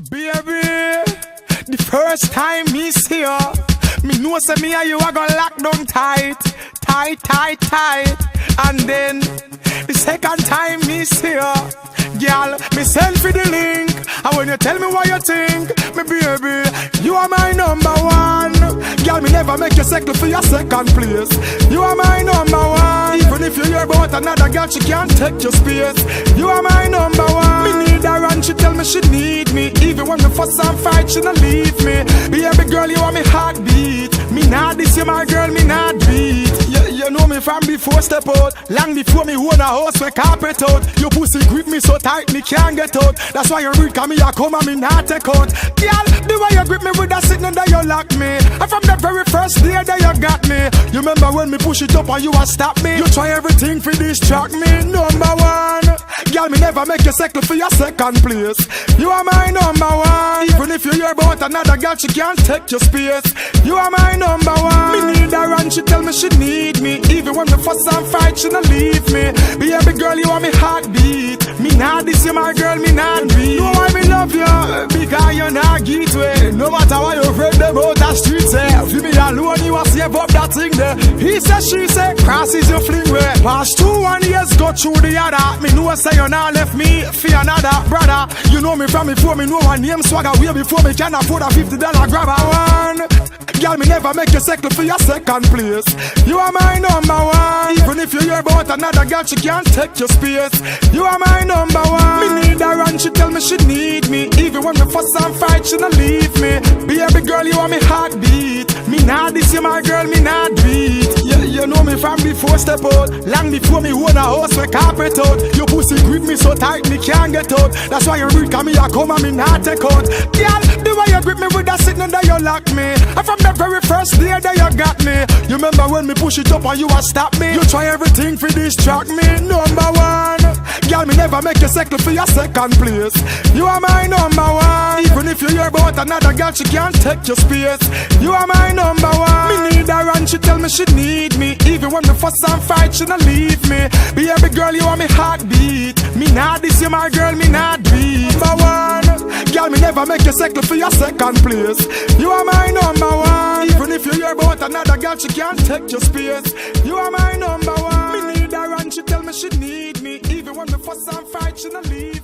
Baby, the first time me see you, me know say me and you are gonna lock down tight. And then the second time me see you, girl, me send for the link. And when you tell me what you think, me baby, you are my number one. Girl, me never make you settle for your second place. You are my number one. Even if you hear about another girl, she can't take your space. You are my number one. Me need her and she tell me she need me. Even when we fuss and fight, she not leave me. Baby girl, you are me heartbeat. Me not this, you my girl, me not beat. You know me from before step out. Long before me own a house with carpet out. Your pussy grip me so tight, me can't get out. That's why you read, cause me a come and me not take out. Girl, the way you grip me with that sitting there, you lock me. And from the very first day that you got me. You remember when me push it up and you a stop me. You try everything for distract me. Number one. Girl, me never make you settle for your second place. You are my number one. Even if you hear about another girl, she can't take your space. You are my number one. Me need her and she tell me she need me. Even when we fuss and fight, she not leave me. Baby girl, you are me heartbeat. Me not this, you my girl, me not beat. Know why me love you? Because you not get way. No matter what you afraid them out the streets say. Feel me alone, you a save up that thing there. He say, she say, crosses your fling way. Past 2 years, go through the other. Me know say you not left me for another brother. You know me from before, me know her name swagger. Way before me can afford a $50 grabber one. Girl, me never make you settle for your second place. You are my number one. Even if you hear about another girl, she can't take your space. You are my number one. Me need her and she tell me she need me. Even when we fuss and fight, she not leave me. Baby girl, you are me heartbeat. Me not this, you my girl, me not beat. You know me from before step out. Long before me own a house with carpet out. Your pussy grip me so tight, me can't get out. That's why you read, cause me a come and me not take out. Girl, the way you grip me with that sitting there, you lock me. And from the very first day that you got me. You remember when me push it up and you a stop me. You try everything for distract me. Number one. Girl, me never make you settle for your second place. You are my number one. Even if you hear about another girl, she can't take your space. You are my number one. Me need her and she tell me she need me. Even when we fuss and fight, she not leave me. Baby girl, you are me heartbeat. Me not this, you my girl, me not beat. Number one. Girl, me never make you settle for your second place. You are my number one. Even if you hear about another girl, she can't take your space. You are my number one. Me need her and she tell me she need me. Even when we fuss and fight, she not leave